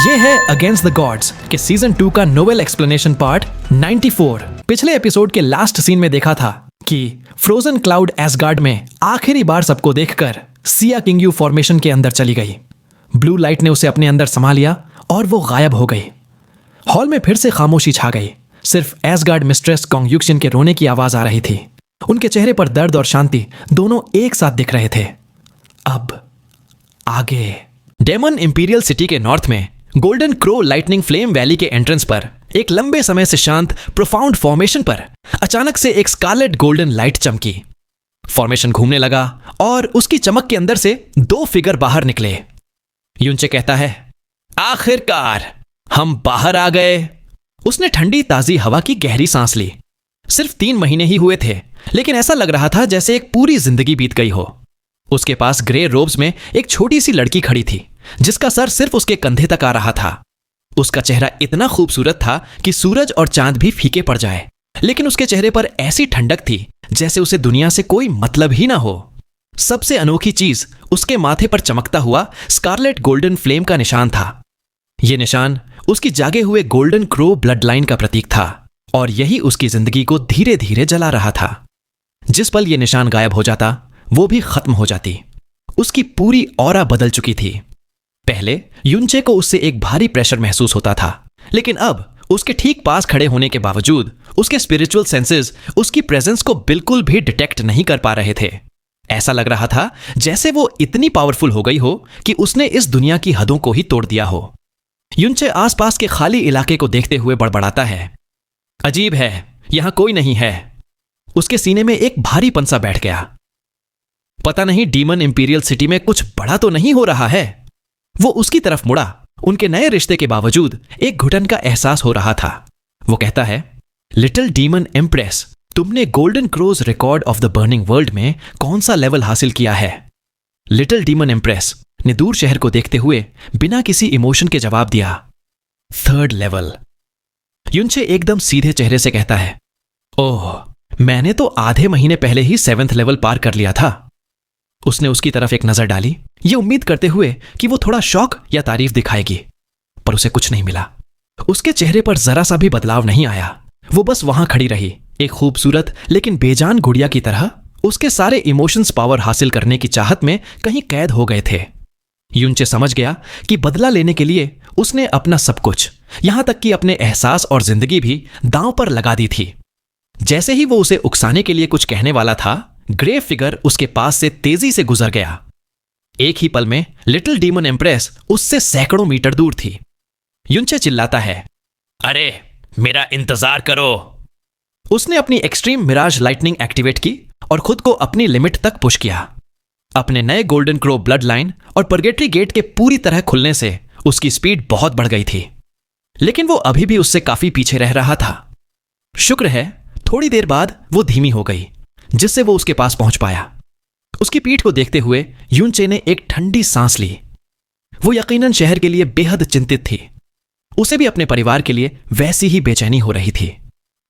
ये है against the gods के सीजन 2 का नोवेल एक्सप्लेनेशन पार्ट 94। पिछले एपिसोड के लास्ट सीन में देखा था कि फ्रोजन क्लाउड एसगार्ड में आखिरी बार सबको देखकर सिया किंगयू फॉर्मेशन के अंदर चली गई। ब्लू लाइट ने उसे अपने अंदर समा लिया और वो गायब हो गई। हॉल में फिर से खामोशी छा गई। सिर्फ एसगार्ड मिस्ट्रेस कोंग युक्शिन के रोने की आवाज आ रही थी। उनके चेहरे पर दर्द और शांति दोनों एक साथ दिख रहे थे। अब आगे डेमन इंपीरियल सिटी के नॉर्थ में golden crow lightning flame valley के एंट्रेंस पर एक लंबे समय से शांत प्रोफाउंड फॉर्मेशन पर अचानक से एक स्कारलेट गोल्डन लाइट चमकी। फॉर्मेशन घूमने लगा और उसकी चमक के अंदर से 2 फिगर बाहर निकले। युनचे कहता है, आखिरकार हम बाहर आ गए। उसने ठंडी ताजी हवा की गहरी सांस ली। सिर्फ 3 महीने ही हुए थे, लेकिन ऐसा लग रहा था जैसे एक पूरी जिंदगी बीत गई हो। उसके पास ग्रे रोब्स में एक छोटी सी लड़की खड़ी थी, जिसका सर सिर्फ उसके कंधे तक आ रहा था। उसका चेहरा इतना खूबसूरत था कि सूरज और चांद भी फीके पड़ जाए, लेकिन उसके चेहरे पर ऐसी ठंडक थी जैसे उसे दुनिया से कोई मतलब ही ना हो। सबसे अनोखी चीज उसके माथे पर चमकता हुआ स्कारलेट गोल्डन फ्लेम का निशान था। यह निशान उसकी जागे हुए गोल्डन क्रो ब्लड लाइन का प्रतीक था और यही उसकी जिंदगी को धीरे धीरे जला रहा था। जिस पल यह निशान गायब हो जाता, वो भी खत्म हो जाती। उसकी पूरी ऑरा बदल चुकी थी। पहले युनचे को उससे एक भारी प्रेशर महसूस होता था, लेकिन अब उसके ठीक पास खड़े होने के बावजूद उसके स्पिरिचुअल सेंसेस उसकी प्रेजेंस को बिल्कुल भी डिटेक्ट नहीं कर पा रहे थे। ऐसा लग रहा था जैसे वो इतनी पावरफुल हो गई हो कि उसने इस दुनिया की हदों को ही तोड़ दिया हो। युनचे आसपास के खाली इलाके को देखते हुए बड़बड़ाता है, अजीब है, यहां कोई नहीं है। उसके सीने में एक भारी पंसा बैठ गया। पता नहीं डीमन इंपीरियल सिटी में कुछ बड़ा तो नहीं हो रहा है। वो उसकी तरफ मुड़ा। उनके नए रिश्ते के बावजूद एक घुटन का एहसास हो रहा था। वो कहता है, लिटिल डीमन एम्प्रेस, तुमने golden crows record of the burning world में कौन सा लेवल हासिल किया है? लिटिल डीमन एम्प्रेस ने दूर शहर को देखते हुए बिना किसी इमोशन के जवाब दिया, 3rd लेवल। युनचे एकदम सीधे चेहरे से कहता है, ओह, मैंने तो आधे महीने पहले ही 7th लेवल पार कर लिया था। उसने उसकी तरफ एक नजर डाली, ये उम्मीद करते हुए कि वो थोड़ा शौक या तारीफ दिखाएगी, पर उसे कुछ नहीं मिला। उसके चेहरे पर जरा सा भी बदलाव नहीं आया। वो बस वहां खड़ी रही, एक खूबसूरत लेकिन बेजान गुड़िया की तरह। उसके सारे इमोशंस पावर हासिल करने की चाहत में कहीं कैद हो गए थे। युनचे समझ गया कि बदला लेने के लिए उसने अपना सब कुछ, यहां तक कि अपने एहसास और जिंदगी भी दांव पर लगा दी थी। जैसे ही वो उसे उकसाने के लिए कुछ कहने वाला था, ग्रे फिगर उसके पास से तेजी से गुजर गया। एक ही पल में लिटिल डीमन एम्प्रेस उससे सैकड़ों मीटर दूर थी। युनचे चिल्लाता है, अरे मेरा इंतजार करो। उसने अपनी एक्सट्रीम मिराज लाइटनिंग एक्टिवेट की और खुद को अपनी लिमिट तक पुश किया। अपने नए गोल्डन क्रो ब्लड लाइन और परगेटरी गेट के पूरी तरह खुलने से उसकी स्पीड बहुत बढ़ गई थी, लेकिन वो अभी भी उससे काफी पीछे रह रहा था। शुक्र है थोड़ी देर बाद वो धीमी हो गई, जिससे वो उसके पास पहुंच पाया। उसकी पीठ को देखते हुए युनचे ने एक ठंडी सांस ली। वो यकीनन शहर के लिए बेहद चिंतित थी। उसे भी अपने परिवार के लिए वैसी ही बेचैनी हो रही थी,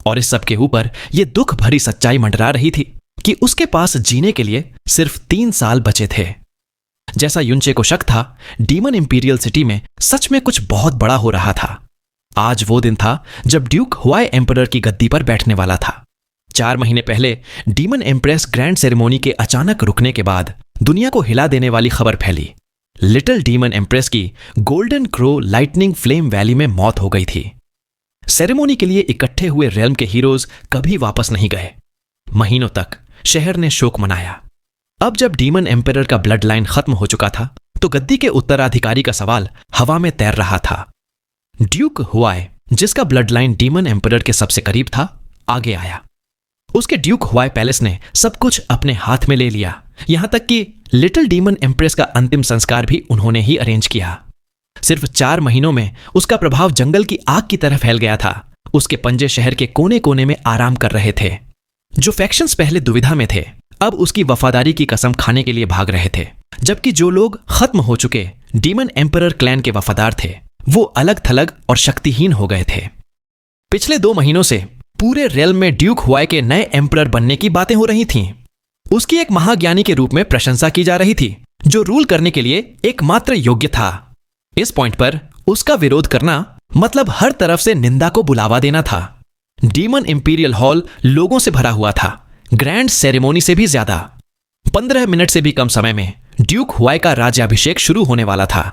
और इस सब के ऊपर यह दुख भरी सच्चाई मंडरा रही थी कि उसके पास जीने के लिए सिर्फ 3 साल बचे थे। जैसा युनचे को शक था, डीमन इंपीरियल सिटी में सच में कुछ बहुत बड़ा हो रहा था। आज वो दिन था जब ड्यूक हुआई एम्परर की गद्दी पर बैठने वाला था। 4 महीने पहले डीमन एम्प्रेस ग्रैंड सेरेमोनी के अचानक रुकने के बाद दुनिया को हिला देने वाली खबर फैली। लिटिल डीमन एम्प्रेस की golden crow lightning flame valley में मौत हो गई थी। सेरेमोनी के लिए इकट्ठे हुए रेल्म के हीरोज कभी वापस नहीं गए। महीनों तक शहर ने शोक मनाया। अब जब डीमन एम्परर का ब्लड लाइन खत्म हो चुका था, तो गद्दी के उत्तराधिकारी का सवाल हवा में तैर रहा था। ड्यूक हुआई, जिसका ब्लड लाइन डीमन एम्परर के सबसे करीब था, आगे आया। उसके ड्यूक हुआई पैलेस ने सब कुछ अपने हाथ में ले लिया, यहां तक कि लिटिल डीमन एम्प्रेस का अंतिम संस्कार भी उन्होंने ही अरेंज किया। सिर्फ 4 महीनों में उसका प्रभाव जंगल की आग की तरह फैल गया था। उसके पंजे शहर के कोने कोने में आराम कर रहे थे। जो फैक्शंस पहले दुविधा में थे, अब उसकी वफादारी की कसम खाने के लिए भाग रहे थे, जबकि जो लोग खत्म हो चुके डीमन एम्परर क्लैन के वफादार थे, वो अलग थलग और शक्तिहीन हो गए थे। पिछले 2 महीनों से पूरे रेल्म में ड्यूक हुआई के नए एम्परर बनने की बातें हो रही थीं। उसकी एक महाज्ञानी के रूप में प्रशंसा की जा रही थी, जो रूल करने के लिए एकमात्र योग्य था। इस पॉइंट पर उसका विरोध करना मतलब हर तरफ से निंदा को बुलावा देना था। डीमन इंपीरियल हॉल लोगों से भरा हुआ था, ग्रैंड सेरेमोनी से भी ज्यादा। 15 मिनट से भी कम समय में ड्यूक हुआई का राज्याभिषेक शुरू होने वाला था।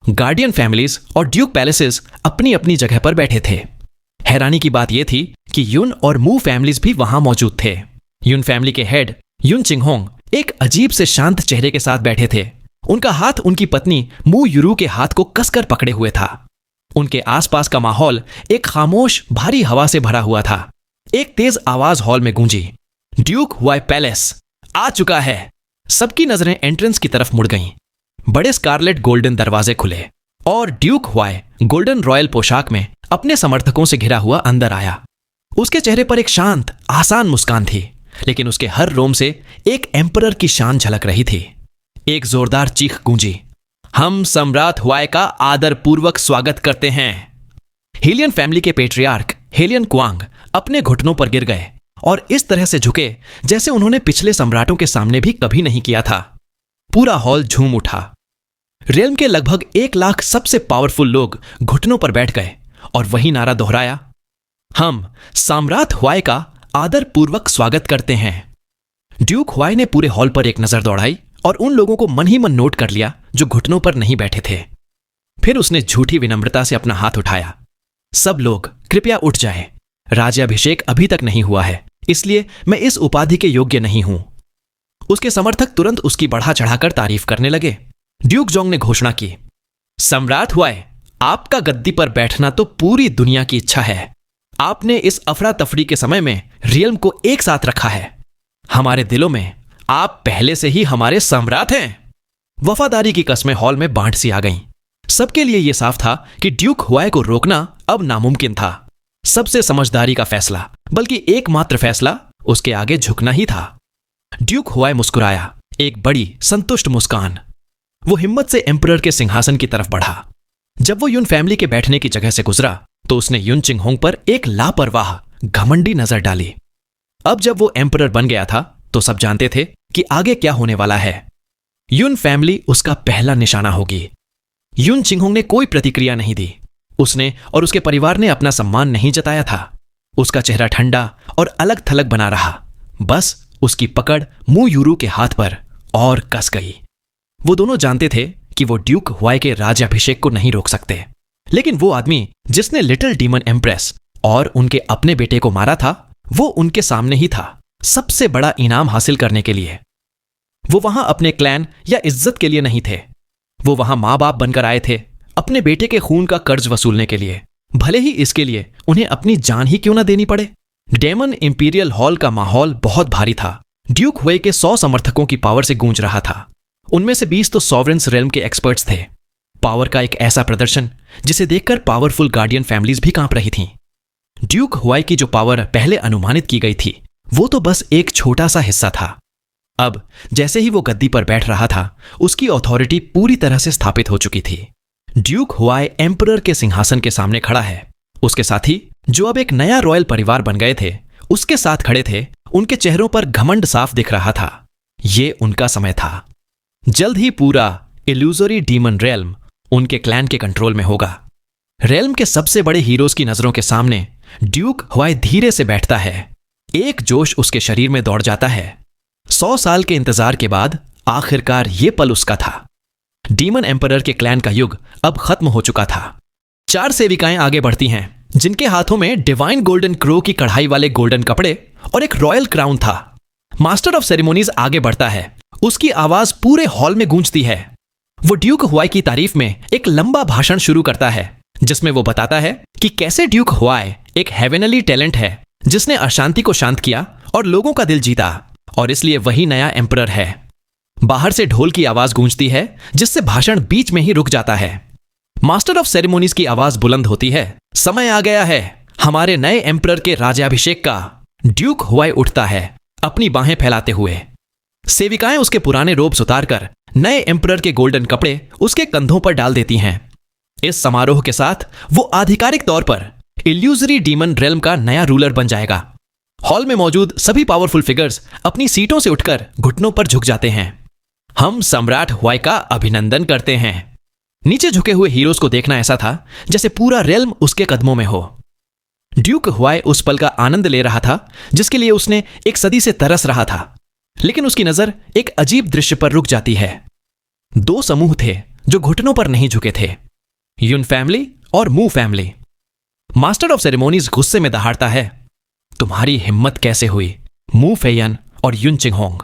गार्डियन फैमिलीज और ड्यूक पैलेसेस अपनी अपनी जगह पर बैठे थे। हैरानी की बात यह थी कि युन और मू फैमिलीज भी वहां मौजूद थे। युन फैमिली के हेड युन चिंगहोंग एक अजीब से शांत चेहरे के साथ बैठे थे। उनका हाथ उनकी पत्नी मू युरू के हाथ को कसकर पकड़े हुए था। उनके आसपास का माहौल एक खामोश भारी हवा से भरा हुआ था। एक तेज आवाज हॉल में गूंजी, ड्यूक हुआई पैलेस आ चुका है। सबकी नजरें एंट्रेंस की तरफ मुड़ गईं। बड़े स्कारलेट गोल्डन दरवाजे खुले और ड्यूक हुआई गोल्डन रॉयल पोशाक में अपने समर्थकों से घिरा हुआ अंदर आया। उसके चेहरे पर एक शांत आसान मुस्कान थी, लेकिन उसके हर रोम से एक एम्परर की शान झलक रही थी। एक जोरदार चीख गूंजी, हम सम्राट हुआई का आदर पूर्वक स्वागत करते हैं। हेलियन फैमिली के पेट्रियार्क हेलियन क्वांग अपने घुटनों पर गिर गए और इस तरह से झुके जैसे उन्होंने पिछले सम्राटों के सामने भी कभी नहीं किया था। पूरा हॉल झूम उठा। रेल्म के लगभग 1 लाख सबसे पावरफुल लोग घुटनों पर बैठ गए और वही नारा दोहराया, हम सम्राट हुआई का आदर पूर्वक स्वागत करते हैं। ड्यूक हुआई ने पूरे हॉल पर एक नजर दौड़ाई और उन लोगों को मन ही मन नोट कर लिया जो घुटनों पर नहीं बैठे थे। फिर उसने झूठी विनम्रता से अपना हाथ उठाया, सब लोग कृपया उठ जाएं। राज्याभिषेक अभी तक नहीं हुआ है, इसलिए मैं इस उपाधि के योग्य नहीं हूं। उसके समर्थक तुरंत उसकी बढ़ा चढ़ाकर तारीफ करने लगे। ड्यूक जोंग ने घोषणा की, सम्राट हुआई, आपका गद्दी पर बैठना तो पूरी दुनिया की इच्छा है। आपने इस अफरा तफरी के समय में रियल्म को एक साथ रखा है। हमारे दिलों में आप पहले से ही हमारे सम्राट हैं। वफादारी की कस्में हॉल में बांट सी आ गईं। सबके लिए यह साफ था कि ड्यूक हुआई को रोकना अब नामुमकिन था। सबसे समझदारी का फैसला, बल्कि एकमात्र फैसला, उसके आगे झुकना ही था। ड्यूक हुआई मुस्कुराया, एक बड़ी संतुष्ट मुस्कान। वो हिम्मत से एम्परर के सिंहासन की तरफ बढ़ा। जब वो युन फैमिली के बैठने की जगह से गुजरा तो उसने युन चिंगहोंग पर एक लापरवाह घमंडी नजर डाली। अब जब वो एम्परर बन गया था तो सब जानते थे कि आगे क्या होने वाला है। युन फैमिली उसका पहला निशाना होगी। युन चिंगहोंग ने कोई प्रतिक्रिया नहीं दी। उसने और उसके परिवार ने अपना सम्मान नहीं जताया था। उसका चेहरा ठंडा और अलग थलग बना रहा। बस उसकी पकड़ मू युरू के हाथ पर और कस गई। वो दोनों जानते थे कि वो ड्यूक हुआई के राज्याभिषेक को नहीं रोक सकते, लेकिन वो आदमी जिसने लिटिल डीमन एम्प्रेस और उनके अपने बेटे को मारा था, वो उनके सामने ही था, सबसे बड़ा इनाम हासिल करने के लिए। वो वहां अपने क्लैन या इज्जत के लिए नहीं थे। वो वहां मां बाप बनकर आए थे, अपने बेटे के खून का कर्ज वसूलने के लिए, भले ही इसके लिए उन्हें अपनी जान ही क्यों ना देनी पड़े। डेमन इंपीरियल हॉल का माहौल बहुत भारी था। ड्यूक हुआई के 100 समर्थकों की पावर से गूंज रहा था। उनमें से 20 तो सॉवरेन्स रेल्म के एक्सपर्ट्स थे। पावर का एक ऐसा प्रदर्शन जिसे देखकर पावरफुल गार्डियन फैमिलीज भी कांप रही थीं। ड्यूक हुआई की जो पावर पहले अनुमानित की गई थी, वो तो बस एक छोटा सा हिस्सा था। अब जैसे ही वो गद्दी पर बैठ रहा था, उसकी अथॉरिटी पूरी तरह से स्थापित हो चुकी थी। ड्यूक हुआई एम्परर के सिंहासन के सामने खड़ा है। उसके साथी जो अब एक नया रॉयल परिवार बन गए थे, उसके साथ खड़े थे। उनके चेहरों पर घमंड साफ दिख रहा था। ये उनका समय था। जल्द ही पूरा इल्यूजरी डीमन रेल्म उनके क्लैन के कंट्रोल में होगा। रेल्म के सबसे बड़े हीरोज की नजरों के सामने ड्यूक हुआई धीरे से बैठता है। एक जोश उसके शरीर में दौड़ जाता है। 100 साल के इंतजार के बाद आखिरकार ये पल उसका था। डीमन एम्परर के क्लैन का युग अब खत्म हो चुका था। 4 सेविकाएं आगे बढ़ती हैं, जिनके हाथों में डिवाइन गोल्डन क्रो की कढ़ाई वाले गोल्डन कपड़े और एक रॉयल क्राउन था। मास्टर ऑफ सेरेमोनीज आगे बढ़ता है। उसकी आवाज पूरे हॉल में गूंजती है। वो ड्यूक हुआई की तारीफ में एक लंबा भाषण शुरू करता है, जिसमें वो बताता है कि कैसे ड्यूक हुआई एक हेवेनली टैलेंट है, जिसने अशांति को शांत किया और लोगों का दिल जीता, और इसलिए वही नया एम्परर है। बाहर से ढोल की आवाज गूंजती है, जिससे भाषण बीच में ही रुक जाता है। मास्टर ऑफ सेरेमोनीज की आवाज बुलंद होती है, समय आ गया है हमारे नए एम्परर के राज्याभिषेक का। ड्यूक हुआई उठता है, अपनी बाहें फैलाते हुए। सेविकाएं उसके पुराने रोब्स उतारकर नए एम्परर के गोल्डन कपड़े उसके कंधों पर डाल देती हैं। इस समारोह के साथ वो आधिकारिक तौर पर इल्यूजरी डीमन रेल्म का नया रूलर बन जाएगा। हॉल में मौजूद सभी पावरफुल फिगर्स अपनी सीटों से उठकर घुटनों पर झुक जाते हैं। हम सम्राट हुआई का अभिनंदन करते हैं। नीचे झुके हुए हीरोज को देखना ऐसा था जैसे पूरा रेल्म उसके कदमों में हो। ड्यूक हुआई उस पल का आनंद ले रहा था जिसके लिए उसने एक सदी से तरस रहा था, लेकिन उसकी नजर एक अजीब दृश्य पर रुक जाती है। दो समूह थे जो घुटनों पर नहीं झुके थे, युन फैमिली और मू फैमिली। मास्टर ऑफ सेरेमोनीज गुस्से में दहाड़ता है, तुम्हारी हिम्मत कैसे हुई मू फेयन और युन चिंगहोंग,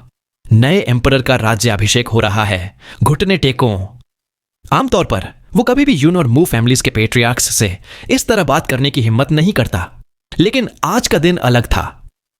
नए एम्परर का राज्याभिषेक हो रहा है, घुटने टेको। आमतौर पर वो कभी भी युन और मू फैमिलीज के पेट्रियार्क्स से इस तरह बात करने की हिम्मत नहीं करता, लेकिन आज का दिन अलग था।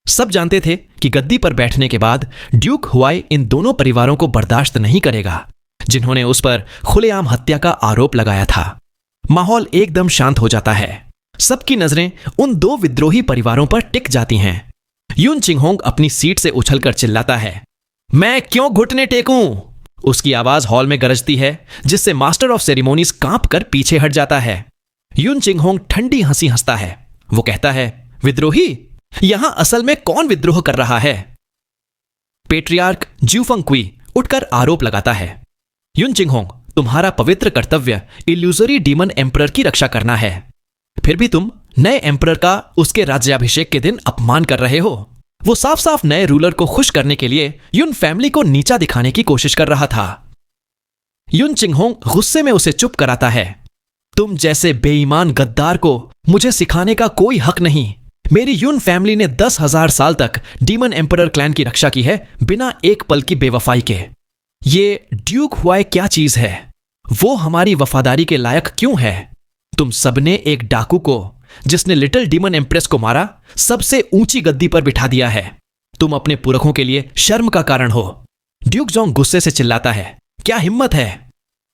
सब जानते थे कि गद्दी पर बैठने के बाद ड्यूक हुआई इन दोनों परिवारों को बर्दाश्त नहीं करेगा जिन्होंने उस पर खुलेआम हत्या का आरोप लगाया था। माहौल एकदम शांत हो जाता है। सबकी नजरें उन दो विद्रोही परिवारों पर टिक जाती हैं। युन चिंगहोंग अपनी सीट से उछलकर चिल्लाता है, मैं क्यों घुटने टेकूं? उसकी आवाज हॉल में गरजती है जिससे मास्टर ऑफ सेरेमोनीज कांप कर पीछे हट जाता है। युन चिंगहोंग ठंडी हंसी हंसता है। वो कहता है, विद्रोही? यहां असल में कौन विद्रोह कर रहा है? पेट्रियार्क ज्यूफंग क्वी उठकर आरोप लगाता है, युन चिंगहोंग, तुम्हारा पवित्र कर्तव्य इल्यूजरी डीमन एम्परर की रक्षा करना है, फिर भी तुम नए एम्परर का उसके राज्याभिषेक के दिन अपमान कर रहे हो। वो साफ साफ नए रूलर को खुश करने के लिए युन फैमिली को नीचा दिखाने की कोशिश कर रहा था। युन चिंगहोंग गुस्से में उसे चुप कराता है, तुम जैसे बेईमान गद्दार को मुझे सिखाने का कोई हक नहीं। मेरी युन फैमिली ने 10,000 साल तक डीमन एम्परर क्लैन की रक्षा की है बिना एक पल की बेवफाई के। ये ड्यूक हुआई क्या चीज है? वो हमारी वफादारी के लायक क्यों है? तुम सबने एक डाकू को, जिसने लिटिल डीमन एम्प्रेस को मारा, सबसे ऊंची गद्दी पर बिठा दिया है। तुम अपने पुरखों के लिए शर्म का कारण हो। ड्यूक जोंग गुस्से से चिल्लाता है, क्या हिम्मत है?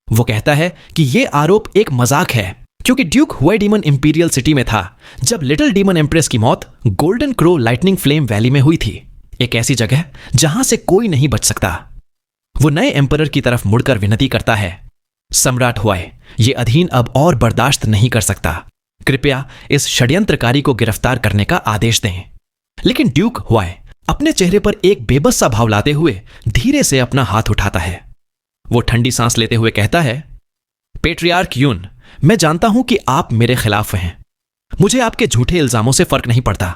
वो कहता है कि यह आरोप एक मजाक है, क्योंकि ड्यूक हुआई डीमन इंपीरियल सिटी में था जब लिटिल डीमन एम्प्रेस की मौत golden crow lightning flame valley में हुई थी, एक ऐसी जगह जहां से कोई नहीं बच सकता। वो नए एम्परर की तरफ मुड़कर विनती करता है, सम्राट हुआई, ये अधीन अब और बर्दाश्त नहीं कर सकता। कृपया इस षड्यंत्रकारी को गिरफ्तार करने का आदेश दें। लेकिन ड्यूक हुआई अपने चेहरे पर एक बेबस सा भाव लाते हुए धीरे से अपना हाथ उठाता है। वो ठंडी सांस लेते हुए कहता है, पेट्रियार्क युन, मैं जानता हूं कि आप मेरे खिलाफ हैं। मुझे आपके झूठे इल्जामों से फर्क नहीं पड़ता।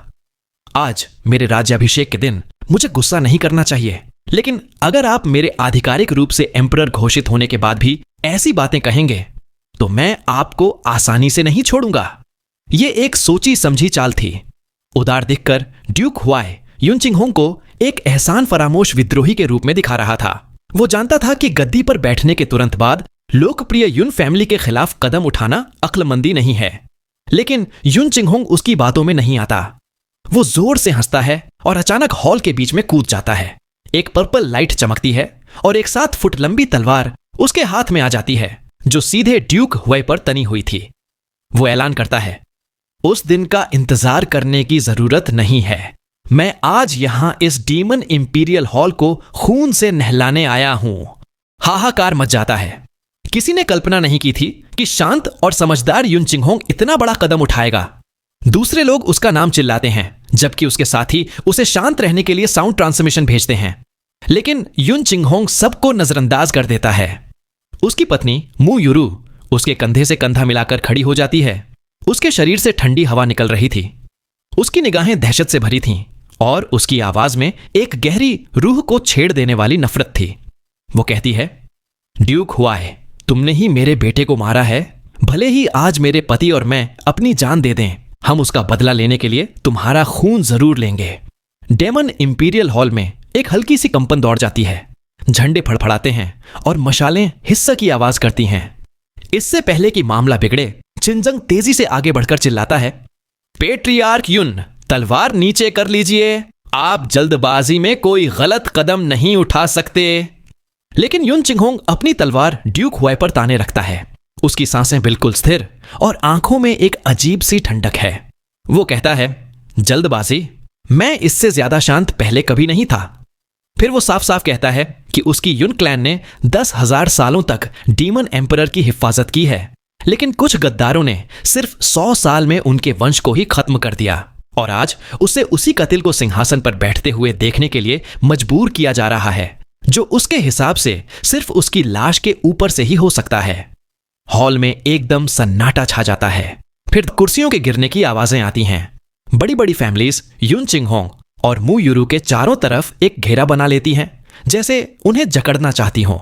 आज मेरे राज्याभिषेक के दिन मुझे गुस्सा नहीं करना चाहिए, लेकिन अगर आप मेरे आधिकारिक रूप से एम्परर घोषित होने के बाद भी ऐसी बातें कहेंगे तो मैं आपको आसानी से नहीं छोड़ूंगा। यह एक सोची समझी चाल थी। उदार दिखकर ड्यूक हुआई युन चिंगहोंग को एक एहसान फरामोश विद्रोही के रूप में दिखा रहा था। वो जानता था कि गद्दी पर बैठने के तुरंत बाद लोकप्रिय युन फैमिली के खिलाफ कदम उठाना अक्लमंदी नहीं है, लेकिन युन चिंगहोंग उसकी बातों में नहीं आता। वो जोर से हंसता है और अचानक हॉल के बीच में कूद जाता है। एक पर्पल लाइट चमकती है और एक 7 फुट लंबी तलवार उसके हाथ में आ जाती है जो सीधे ड्यूक हुआई पर तनी हुई थी। वो ऐलान करता है, उस दिन का इंतजार करने की जरूरत नहीं है। मैं आज यहां इस डीमन इंपीरियल हॉल को खून से नहलाने आया हूं। हाहाकार मच जाता है। किसी ने कल्पना नहीं की थी कि शांत और समझदार युन चिंगहोंग इतना बड़ा कदम उठाएगा। दूसरे लोग उसका नाम चिल्लाते हैं, जबकि उसके साथी उसे शांत रहने के लिए साउंड ट्रांसमिशन भेजते हैं। लेकिन युन चिंगहोंग सबको नजरअंदाज कर देता है। उसकी पत्नी मू युरू उसके कंधे से कंधा मिलाकर खड़ी हो जाती है। उसके शरीर से ठंडी हवा निकल रही थी। उसकी निगाहें दहशत से भरी थीं और उसकी आवाज में एक गहरी रूह को छेड़ देने वाली नफरत थी। वो कहती है, ड्यूक हुआई, तुमने ही मेरे बेटे को मारा है। भले ही आज मेरे पति और मैं अपनी जान दे दें, हम उसका बदला लेने के लिए तुम्हारा खून जरूर लेंगे। डेमन इंपीरियल हॉल में एक हल्की सी कंपन दौड़ जाती है। झंडे फड़फड़ाते हैं और मशालें हिस्सा की आवाज करती हैं। इससे पहले कि मामला बिगड़े, चिनजंग तेजी से आगे बढ़कर चिल्लाता है, पेट्रियार्क युन, तलवार नीचे कर लीजिए। आप जल्दबाजी में कोई गलत कदम नहीं उठा सकते। लेकिन युन चिंगहोंग अपनी तलवार ड्यूक हुआई पर ताने रखता है। उसकी सांसें बिल्कुल स्थिर और आंखों में एक अजीब सी ठंडक है। वो कहता है, जल्दबाजी? मैं इससे ज्यादा शांत पहले कभी नहीं था। फिर वो साफ साफ कहता है कि उसकी युन क्लैन ने 10,000 सालों तक डीमन एम्परर की हिफाजत की है, लेकिन कुछ गद्दारों ने सिर्फ 100 साल में उनके वंश को ही खत्म कर दिया और आज उसे उसी कतिल को सिंहासन पर बैठते हुए देखने के लिए मजबूर किया जा रहा है, जो उसके हिसाब से सिर्फ उसकी लाश के ऊपर से ही हो सकता है। हॉल में एकदम सन्नाटा छा जाता है। फिर कुर्सियों के गिरने की आवाजें आती हैं। बड़ी बड़ी फैमिलीज युन चिंगहोंग और मू यूरू के चारों तरफ एक घेरा बना लेती हैं, जैसे उन्हें जकड़ना चाहती हों।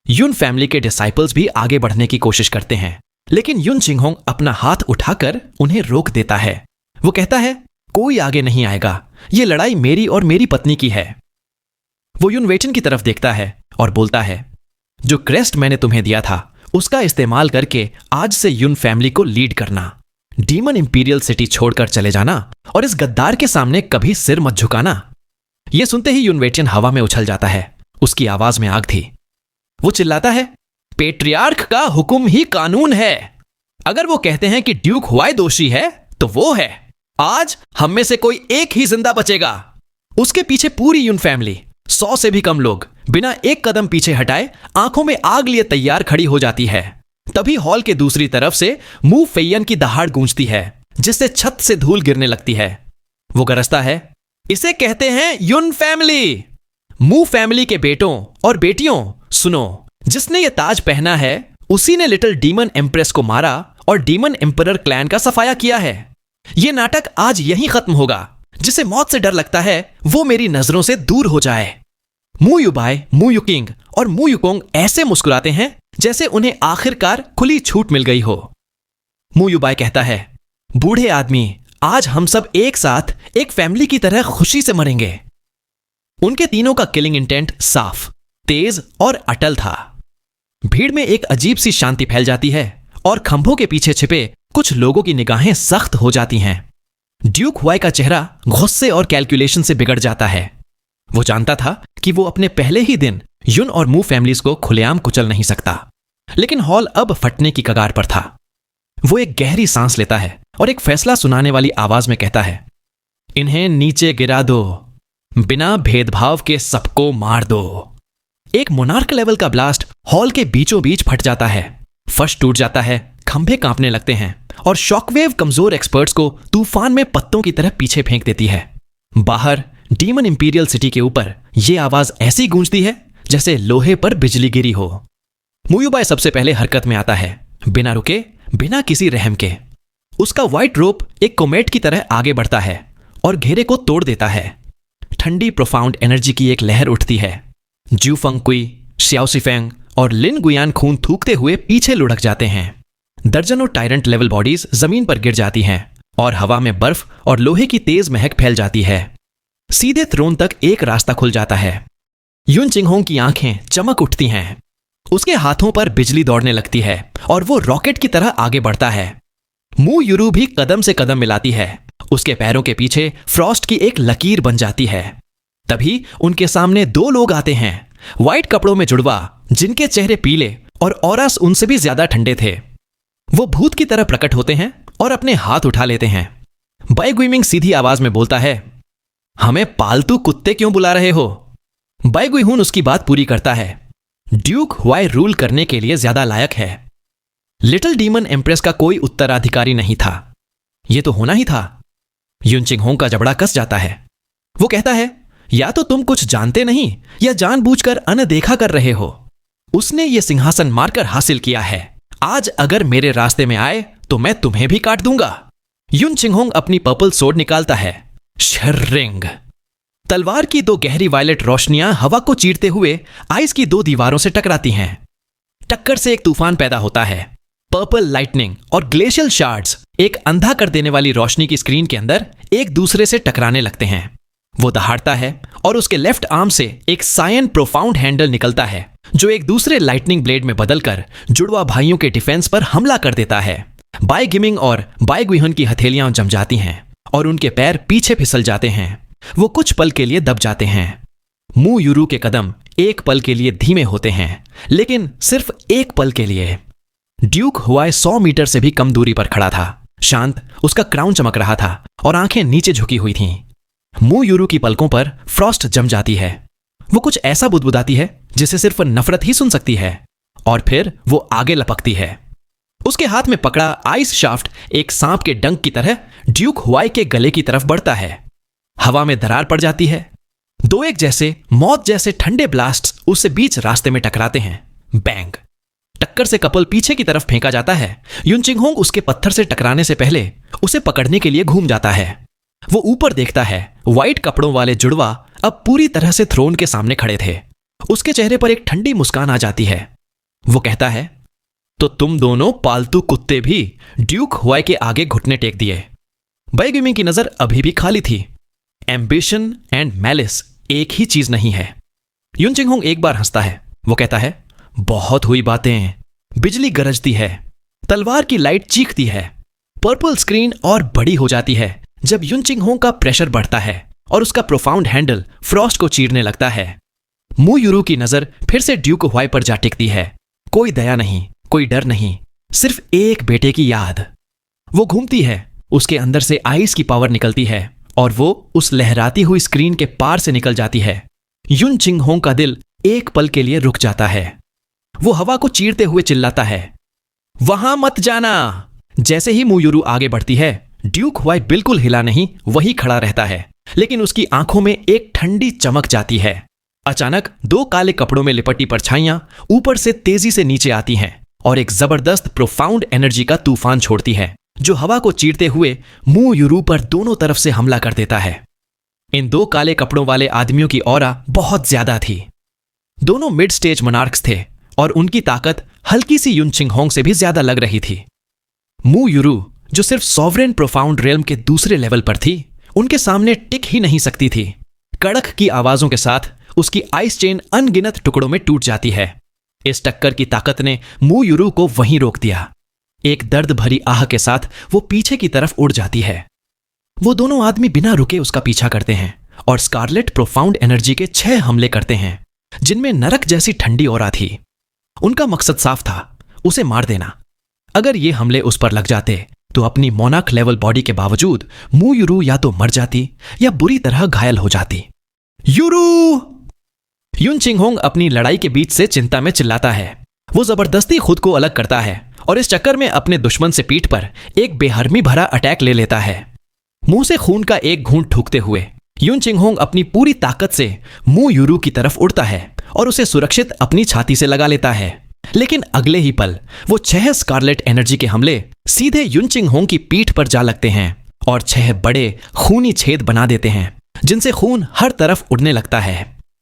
युन फैमिली के डिसाइपल्स भी आगे बढ़ने की कोशिश करते हैं, लेकिन युन चिंगहोंग अपना हाथ उठाकर उन्हें रोक देता है। वो कहता है, कोई आगे नहीं आएगा, ये लड़ाई मेरी और मेरी पत्नी की है। वो युन वेचन की तरफ देखता है और बोलता है, जो क्रेस्ट मैंने तुम्हें दिया था उसका इस्तेमाल करके आज से युन फैमिली को लीड करना। डीमन इंपीरियल सिटी छोड़कर चले जाना और इस गद्दार के सामने कभी सिर मत झुकाना। यह सुनते ही युन वेचन हवा में उछल जाता है। उसकी आवाज में आग थी। वो चिल्लाता है, पेट्रियार्क का हुक्म ही कानून है। अगर वो कहते हैं कि ड्यूक हुआई दोषी है तो वो है। आज हम में से कोई एक ही जिंदा बचेगा। उसके पीछे पूरी युन फैमिली, 100 से भी कम लोग, बिना एक कदम पीछे हटाए आंखों में आग लिए तैयार खड़ी हो जाती है। तभी हॉल के दूसरी तरफ से मू फेयन की दहाड़ गूंजती है, जिससे छत से धूल गिरने लगती है। वो गरजता है, इसे कहते हैं युन फैमिली। मू फैमिली के बेटों और बेटियों, सुनो, जिसने ये ताज पहना है उसी ने लिटिल डीमन एम्प्रेस को मारा और डीमन एम्परर क्लैन का सफाया किया है। ये नाटक आज यहीं खत्म होगा। जिसे मौत से डर लगता है वो मेरी नजरों से दूर हो जाए। मू युबाई, मू युकिंग और मू युकोंग ऐसे मुस्कुराते हैं जैसे उन्हें आखिरकार खुली छूट मिल गई हो। मू युबाई कहता है, बूढ़े आदमी, आज हम सब एक साथ एक फैमिली की तरह खुशी से मरेंगे। उनके तीनों का किलिंग इंटेंट साफ, तेज और अटल था। भीड़ में एक अजीब सी शांति फैल जाती है और खंभों के पीछे छिपे कुछ लोगों की निगाहें सख्त हो जाती हैं। ड्यूक हुआई का चेहरा गुस्से और कैलकुलेशन से बिगड़ जाता है। वो जानता था कि वो अपने पहले ही दिन युन और मू फैमिलीज को खुलेआम कुचल नहीं सकता, लेकिन हॉल अब फटने की कगार पर था। वो एक गहरी सांस लेता है और एक फैसला सुनाने वाली आवाज में कहता है, इन्हें नीचे गिरा दो, बिना भेदभाव के सबको मार दो। एक मोनार्क लेवल का ब्लास्ट हॉल के बीचों बीच फट जाता है। फर्श टूट जाता है, खंभे कांपने लगते हैं और शॉकवेव कमजोर एक्सपर्ट्स को तूफान में पत्तों की तरह पीछे फेंक देती है। बाहर डीमन इंपीरियल सिटी के ऊपर यह आवाज ऐसी गूंजती है जैसे लोहे पर बिजली गिरी हो। मू युबाई सबसे पहले हरकत में आता है, बिना रुके, बिना किसी रहम के। उसका व्हाइट रोप एक कोमेट की तरह आगे बढ़ता है और घेरे को तोड़ देता है। ठंडी प्रोफाउंड एनर्जी की एक लहर उठती है। ज्यू फंगकुई, श्याओ सिफेंग और लिन गुयान खून थूकते हुए पीछे लुढ़क जाते हैं। दर्जनों टायरेंट लेवल बॉडीज जमीन पर गिर जाती हैं और हवा में बर्फ और लोहे की तेज महक फैल जाती है। सीधे थ्रोन तक एक रास्ता खुल जाता है। युन चिंगहोंग की आंखें चमक उठती हैं। उसके हाथों पर बिजली दौड़ने लगती है और वो रॉकेट की तरह आगे बढ़ता है। मू यूरू भी कदम से कदम मिलाती है। उसके पैरों के पीछे फ्रॉस्ट की एक लकीर बन जाती है। तभी उनके सामने दो लोग आते हैं, व्हाइट कपड़ों में जुड़वा, जिनके चेहरे पीले और औरस उनसे भी ज्यादा ठंडे थे। वो भूत की तरह प्रकट होते हैं और अपने हाथ उठा लेते हैं। बाई गुइमिंग सीधी आवाज में बोलता है, हमें पालतू कुत्ते क्यों बुला रहे हो? बाई गुइहुन उसकी बात पूरी करता है, ड्यूक हुआई रूल करने के लिए ज्यादा लायक है। लिटिल डीमन एम्प्रेस का कोई उत्तराधिकारी नहीं था। यह तो होना ही था। युन चिंगहोंग का जबड़ा कस जाता है। वो कहता है, या तो तुम कुछ जानते नहीं या जानबूझकर अनदेखा कर रहे हो। उसने ये सिंहासन मारकर हासिल किया है। आज अगर मेरे रास्ते में आए तो मैं तुम्हें भी काट दूंगा। युन चिंगहोंग अपनी पर्पल सोर्ड निकालता है। शर्रिंग। तलवार की दो गहरी वायलेट रोशनियां हवा को चीरते हुए आइस की दो दीवारों से टकराती हैं। टक्कर से एक तूफान पैदा होता है। पर्पल लाइटनिंग और ग्लेशियल शार्ड्स एक अंधा कर देने वाली रोशनी की स्क्रीन के अंदर एक दूसरे से टकराने लगते हैं। वो दहाड़ता है और उसके लेफ्ट आर्म से एक सायन प्रोफाउंड हैंडल निकलता है, जो एक दूसरे लाइटनिंग ब्लेड में बदलकर जुड़वा भाइयों के डिफेंस पर हमला कर देता है। बाई गिमिंग और बाई गुइहन की हथेलियां जम जाती हैं और उनके पैर पीछे फिसल जाते हैं। वो कुछ पल के लिए दब जाते हैं। मू यूरू के कदम एक पल के लिए धीमे होते हैं, लेकिन सिर्फ एक पल के लिए। ड्यूक हुआई 100 मीटर से भी कम दूरी पर खड़ा था। शांत, उसका क्राउन चमक रहा था और आंखें नीचे झुकी हुई थीं। मू यूरू की पलकों पर फ्रॉस्ट जम जाती है। वो कुछ ऐसा बुदबुदाती है जिसे सिर्फ नफरत ही सुन सकती है, और फिर वो आगे लपकती है। उसके हाथ में पकड़ा आइस शाफ्ट एक सांप के डंक की तरह ड्यूक हुआई के गले की तरफ बढ़ता है। हवा में दरार पड़ जाती है। दो एक जैसे मौत जैसे ठंडे ब्लास्ट्स उससे बीच रास्ते में टकराते हैं। बैंग। टक्कर से कपल पीछे की तरफ फेंका जाता है। युन चिंग होंग उसके पत्थर से टकराने से पहले उसे पकड़ने के लिए घूम जाता है। वो ऊपर देखता है, व्हाइट कपड़ों वाले जुड़वा अब पूरी तरह से थ्रोन के सामने खड़े थे। उसके चेहरे पर एक ठंडी मुस्कान आ जाती है। वो कहता है, तो तुम दोनों पालतू कुत्ते भी ड्यूक हुआई के आगे घुटने टेक दिए। बै ग्यूमिंग की नजर अभी भी खाली थी। एम्बिशन एंड मैलिस एक ही चीज नहीं है। युन चिंग होंग एक बार हंसता है। वो कहता है, बहुत हुई बातें। बिजली गरजती है, तलवार की लाइट चीखती है। पर्पल स्क्रीन और बड़ी हो जाती है जब युन चिंग होंग का प्रेशर बढ़ता है और उसका प्रोफाउंड हैंडल फ्रॉस्ट को चीरने लगता है। मू यूरू की नजर फिर से ड्यूक हुआई पर जा टिकती है। कोई दया नहीं, कोई डर नहीं, सिर्फ एक बेटे की याद। वो घूमती है, उसके अंदर से आइस की पावर निकलती है और वो उस लहराती हुई स्क्रीन के पार से निकल जाती है। युन चिंग होंग का दिल एक पल के लिए रुक जाता है। वो हवा को चीरते हुए चिल्लाता है, वहां मत जाना। जैसे ही मू यूरू आगे बढ़ती है, ड्यूक हुआई बिल्कुल हिला नहीं, वही खड़ा रहता है, लेकिन उसकी आंखों में एक ठंडी चमक जाती है। अचानक दो काले कपड़ों में लिपटी परछाइयां ऊपर से तेजी से नीचे आती हैं और एक जबरदस्त प्रोफाउंड एनर्जी का तूफान छोड़ती है जो हवा को चीरते हुए मू यूरू पर दोनों तरफ से हमला कर देता है। इन दो काले कपड़ों वाले आदमियों की ऑरा बहुत ज्यादा थी। दोनों मिड स्टेज मोनार्क्स थे और उनकी ताकत हल्की सी युन चिंग होंग से भी ज्यादा लग रही थी। मू यूरू, जो सिर्फ सॉवरेन प्रोफाउंड रेल्म के दूसरे लेवल पर थी, उनके सामने टिक ही नहीं सकती थी। कड़क की आवाजों के साथ उसकी आइस चेन अनगिनत टुकड़ों में टूट जाती है। इस टक्कर की ताकत ने मू यूरू को वहीं रोक दिया। एक दर्द भरी आह के साथ वो पीछे की तरफ उड़ जाती है। वो दोनों आदमी बिना रुके उसका पीछा करते हैं और स्कारलेट प्रोफाउंड एनर्जी के 6 हमले करते हैं जिनमें नरक जैसी ठंडी ऑरा थी। उनका मकसद साफ था, उसे मार देना। अगर ये हमले उस पर लग जाते तो अपनी मोनार्क लेवल बॉडी के बावजूद मू यूरू या तो मर जाती या बुरी तरह घायल हो जाती। यूरू! युन चिंग होंग अपनी लड़ाई के बीच से चिंता में चिल्लाता है। वो जबरदस्ती खुद को अलग करता है और इस चक्कर में अपने दुश्मन से पीठ पर एक बेहरमी भरा अटैक ले लेता है। मुंह से खून का एक घूंट थूकते हुए युन चिंग होंग अपनी पूरी ताकत से मू यूरू की तरफ उड़ता है और उसे सुरक्षित अपनी छाती से लगा लेता है। लेकिन अगले ही पल वो 6 स्कारलेट एनर्जी के हमले सीधे युन चिंग होंग की पीठ पर जा लगते हैं और 6 बड़े खूनी छेद बना देते हैं जिनसे खून हर तरफ उड़ने लगता है।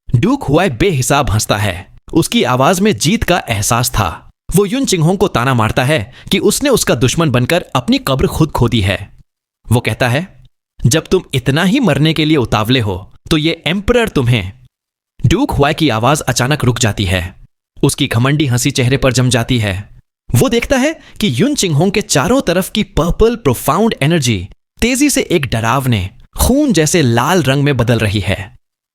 ड्यूक हुआई बेहिसाब हंसता है। उसकी आवाज में जीत का एहसास था। वो युन चिंग होंग को ताना मारता है कि उसने उसका दुश्मन बनकर अपनी कब्र खुद खोदी है। वो कहता है, जब तुम इतना ही मरने के लिए उतावले हो तो ये एम्परर तुम्हें। ड्यूक हुआई की आवाज अचानक रुक जाती है। उसकी घमंडी हंसी चेहरे पर जम जाती है। वो देखता है कि युन चिंग होंग के चारों तरफ की पर्पल प्रोफाउंड एनर्जी तेजी से एक डरावने खून जैसे लाल रंग में बदल रही है।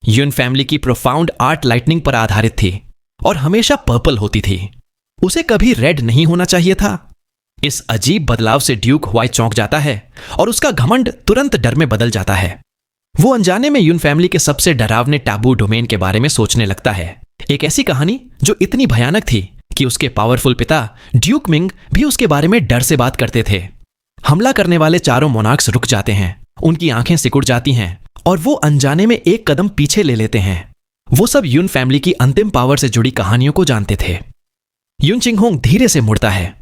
युन फैमिली की प्रोफाउंड आर्ट लाइटनिंग पर आधारित थी और हमेशा पर्पल होती थी। उसे कभी रेड नहीं होना चाहिए था। इस अजीब बदलाव से ड्यूक हुआई चौंक जाता है और उसका घमंड तुरंत डर में बदल जाता है। वो अनजाने में युन फैमिली के सबसे डरावने टैबू डोमेन के बारे में सोचने लगता है। एक ऐसी कहानी जो इतनी भयानक थी कि उसके पावरफुल पिता ड्यूक मिंग भी उसके बारे में डर से बात करते थे। हमला करने वाले चारों मोनार्क्स रुक जाते हैं, उनकी आंखें सिकुड़ जाती हैं और वो अनजाने में एक कदम पीछे ले लेते हैं। वो सब युन फैमिली की अंतिम पावर से जुड़ी कहानियों को जानते थे। युन चिंग होंग धीरे से मुड़ता है।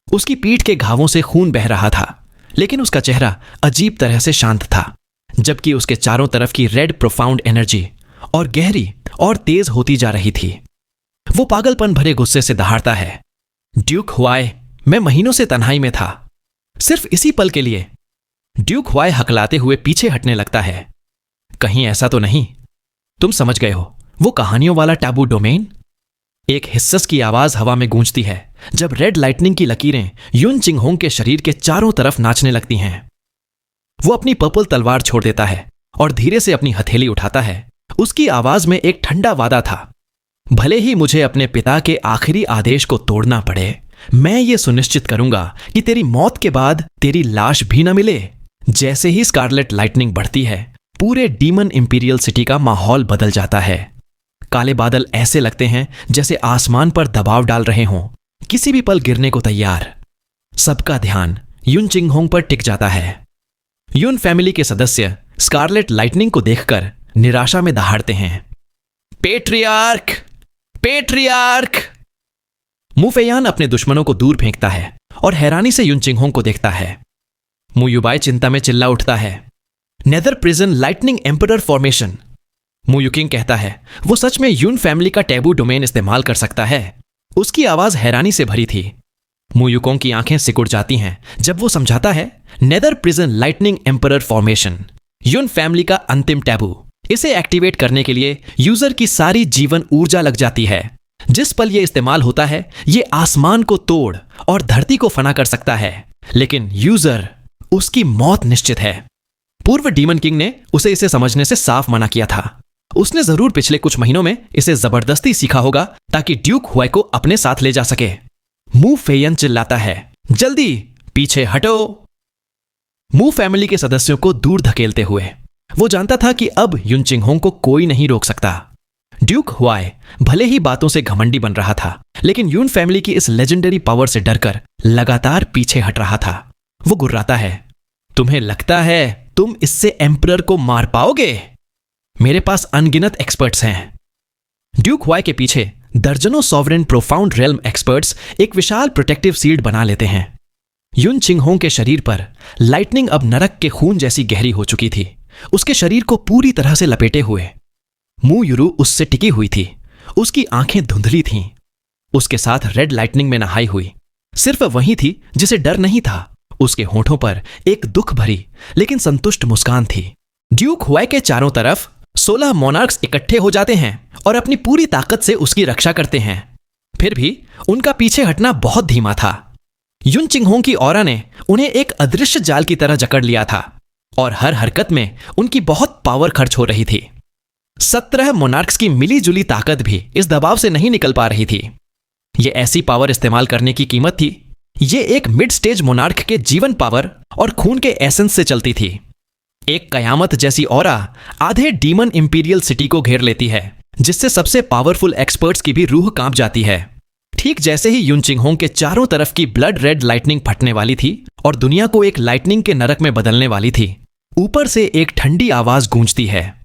उसकी पीठ के घावों से खून बह रहा था, लेकिन उसका चेहरा अजीब तरह से शांत था, जबकि उसके चारों तरफ की रेड प्रोफाउंड एनर्जी और गहरी और तेज होती जा रही थी। वो पागलपन भरे गुस्से से दहाड़ता है, ड्यूक हुआई, मैं महीनों से तन्हाई में था, सिर्फ इसी पल के लिए। ड्यूक हुआई हकलाते हुए पीछे हटने लगता है। कहीं ऐसा तो नहीं? तुम समझ गए हो, वो कहानियों वाला टैबू डोमेन? एक हिस्सस की आवाज हवा में गूंजती है जब रेड लाइटनिंग की लकीरें युन चिंग होंग के शरीर के चारों तरफ नाचने लगती हैं। वो अपनी पर्पल तलवार छोड़ देता है और धीरे से अपनी हथेली उठाता है। उसकी आवाज में एक ठंडा वादा था, भले ही मुझे अपने पिता के आखिरी आदेश को तोड़ना पड़े, मैं ये सुनिश्चित करूंगा कि तेरी मौत के बाद तेरी लाश भी न मिले। जैसे ही स्कारलेट लाइटनिंग बढ़ती है, पूरे डीमन इंपीरियल सिटी का माहौल बदल जाता है। काले बादल ऐसे लगते हैं जैसे आसमान पर दबाव डाल रहे हों, किसी भी पल गिरने को तैयार। सबका ध्यान युन चिंग होंग पर टिक जाता है। युन फैमिली के सदस्य स्कारलेट लाइटनिंग को देखकर निराशा में दहाड़ते हैं। Patriarch, patriarch! मु फेयान अपने दुश्मनों को दूर फेंकता है और हैरानी से युन चिंगहोंग को देखता है। मु युबाई चिंता में चिल्ला उठता है, nether prison lightning emperor formation. मु युकिंग कहता है वो सच में यून फैमिली का टैबू डोमेन इस्तेमाल कर सकता है। उसकी आवाज हैरानी से भरी थी। मु युकोंग की आंखें सिकुड़ जाती हैं जब वो समझाता है, nether prison lightning emperor formation, Yun family का अंतिम टैबू। इसे एक्टिवेट करने के लिए यूजर की सारी जीवन ऊर्जा लग जाती है। जिस पल यह इस्तेमाल होता है ये आसमान को तोड़ और धरती को फना कर सकता है, लेकिन यूजर, उसकी मौत निश्चित है। पूर्व डीमन किंग ने उसे इसे समझने से साफ मना किया था। उसने जरूर पिछले कुछ महीनों में इसे जबरदस्ती सीखा होगा ताकि ड्यूक हुआई को अपने साथ ले जा सके। मु फेयन चिल्लाता है, जल्दी पीछे हटो। मु फैमिली के सदस्यों को दूर धकेलते हुए वो जानता था कि अब युन चिंगहोंग को कोई नहीं रोक सकता। ड्यूक हुआई भले ही बातों से घमंडी बन रहा था, लेकिन यून फैमिली की इस लेजेंडरी पावर से डरकर लगातार पीछे हट रहा था। वो गुर्राता है, तुम्हें लगता है तुम इससे एम्परर को मार पाओगे? मेरे पास अनगिनत एक्सपर्ट्स हैं। ड्यूक हुआई के पीछे दर्जनों सॉवरेन प्रोफाउंड रेल्म एक्सपर्ट्स एक विशाल प्रोटेक्टिव शील्ड बना लेते हैं। युन चिंगहोंग के शरीर पर लाइटनिंग अब नरक के खून जैसी गहरी हो चुकी थी, उसके शरीर को पूरी तरह से लपेटे हुए। मु युरु उससे टिकी हुई थी, उसकी आंखें धुंधली थीं। उसके साथ रेड लाइटनिंग में नहाई हुई सिर्फ वही थी जिसे डर नहीं था। उसके होठों पर एक दुख भरी लेकिन संतुष्ट मुस्कान थी। ड्यूक हुआई के चारों तरफ 16 मोनार्क्स इकट्ठे हो जाते हैं और अपनी पूरी ताकत से उसकी रक्षा करते हैं। फिर भी उनका पीछे हटना बहुत धीमा था। युन चिंगहोंग की ऑरा ने उन्हें एक अदृश्य जाल की तरह जकड़ लिया था और हर हरकत में उनकी बहुत पावर खर्च हो रही थी। 17 मोनार्क्स की मिली जुली ताकत भी इस दबाव से नहीं निकल पा रही थी। यह ऐसी पावर इस्तेमाल करने की कीमत थी। ये एक मिड स्टेज मोनार्क के जीवन पावर और खून के एसेंस से चलती थी। एक कयामत जैसी ऑरा आधे डीमन इंपीरियल सिटी को घेर लेती है, जिससे सबसे पावरफुल एक्सपर्ट्स की भी रूह कांप जाती है। ठीक जैसे ही युन चिंगहोंग के चारों तरफ की ब्लड रेड लाइटनिंग फटने वाली थी और दुनिया को एक लाइटनिंग के नरक में बदलने वाली थी, ऊपर से एक ठंडी आवाज गूंजती है।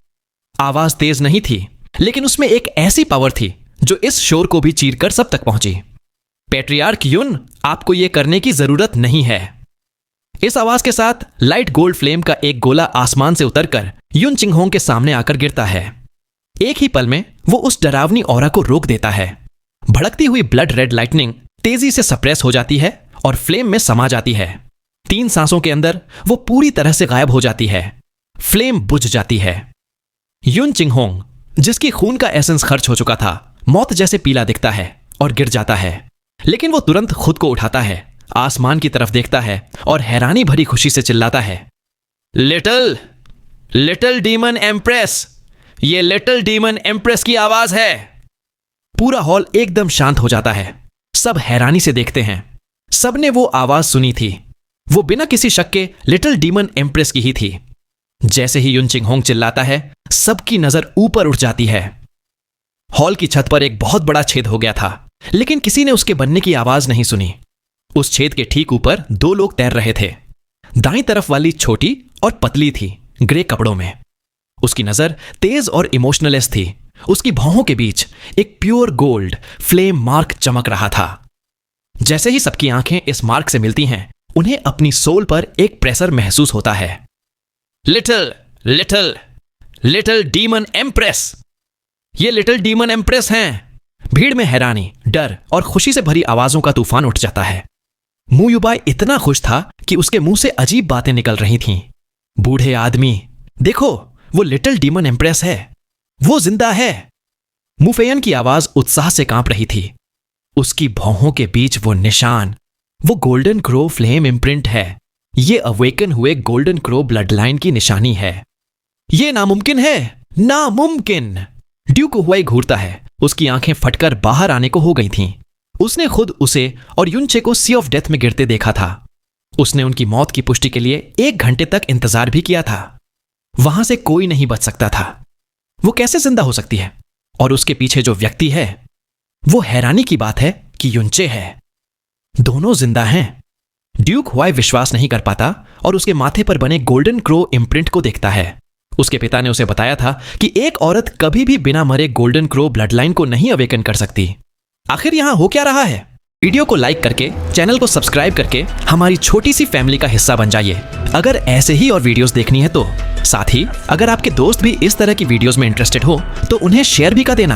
आवाज तेज नहीं थी, लेकिन उसमें एक ऐसी पावर थी जो इस शोर को भी चीरकर सब तक पहुंची। पैट्रियार्क युन, आपको यह करने की जरूरत नहीं है। इस आवाज के साथ लाइट गोल्ड फ्लेम का एक गोला आसमान से उतरकर युन चिंगहोंग के सामने आकर गिरता है। एक ही पल में वो उस डरावनी ऑरा को रोक देता है। भड़कती हुई ब्लड रेड लाइटनिंग तेजी से सप्रेस हो जाती है और फ्लेम में समा जाती है। 3 सांसों के अंदर वो पूरी तरह से गायब हो जाती है। फ्लेम बुझ जाती है। युन चिंगहोंग, जिसकी खून का एसेंस खर्च हो चुका था, मौत जैसे पीला दिखता है और गिर जाता है। लेकिन वो तुरंत खुद को उठाता है, आसमान की तरफ देखता है और हैरानी भरी खुशी से चिल्लाता है, लिटिल डीमन एम्प्रेस, ये लिटिल डीमन एम्प्रेस की आवाज है। पूरा हॉल एकदम शांत हो जाता है। सब हैरानी से देखते हैं। सबने वो आवाज सुनी थी। वो बिना किसी शक के लिटिल डीमन एम्प्रेस की ही थी। जैसे ही युन चिंगहोंग चिल्लाता है, सबकी नजर ऊपर उठ जाती है। हॉल की छत पर एक बहुत बड़ा छेद हो गया था, लेकिन किसी ने उसके बनने की आवाज नहीं सुनी। उस छेद के ठीक ऊपर 2 लोग तैर रहे थे। दाईं तरफ वाली छोटी और पतली थी, ग्रे कपड़ों में। उसकी नजर तेज और इमोशनलेस थी। उसकी भौहों के बीच एक प्योर गोल्ड फ्लेम मार्क चमक रहा था। जैसे ही सबकी आंखें इस मार्क से मिलती हैं, उन्हें अपनी सोल पर एक प्रेशर महसूस होता है। लिटिल डीमन एम्प्रेस, ये लिटिल डीमन एम्प्रेस हैं। भीड़ में हैरानी, डर और खुशी से भरी आवाजों का तूफान उठ जाता है। मु युबाई इतना खुश था कि उसके मुंह से अजीब बातें निकल रही थीं। बूढ़े आदमी, देखो, वो लिटिल डीमन एम्प्रेस है, वो जिंदा है। मु फेयन की आवाज उत्साह से कांप रही थी। उसकी भौहों के बीच वो निशान, वो गोल्डन क्रो फ्लेम इम्प्रिंट है। ये अवेकन हुए गोल्डन क्रो ब्लड लाइन की निशानी है। ये नामुमकिन है, नामुमकिन। ड्यूक हुआई घूरता है। उसकी आंखें फटकर बाहर आने को हो गई थीं। उसने खुद उसे और युनचे को सी ऑफ डेथ में गिरते देखा था। उसने उनकी मौत की पुष्टि के लिए 1 घंटे तक इंतजार भी किया था। वहां से कोई नहीं बच सकता था। वो कैसे जिंदा हो सकती है? और उसके पीछे जो व्यक्ति है, वो हैरानी की बात है कि युनचे है। दोनों जिंदा हैं। ड्यूक हुआई विश्वास नहीं कर पाता और उसके माथे पर बने गोल्डन क्रो इम्प्रिंट को देखता है। उसके पिता ने उसे बताया था कि एक औरत कभी भी बिना मरे गोल्डन क्रो ब्लड लाइन को नहीं अवेकन कर सकती। आखिर यहां हो क्या रहा है? वीडियो को लाइक करके चैनल को सब्सक्राइब करके हमारी छोटी सी फैमिली का हिस्सा बन जाइए। अगर ऐसे ही और वीडियोस देखनी है तो साथ ही अगर आपके दोस्त भी इस तरह की वीडियोस में इंटरेस्टेड हो तो उन्हें शेयर भी कर देना।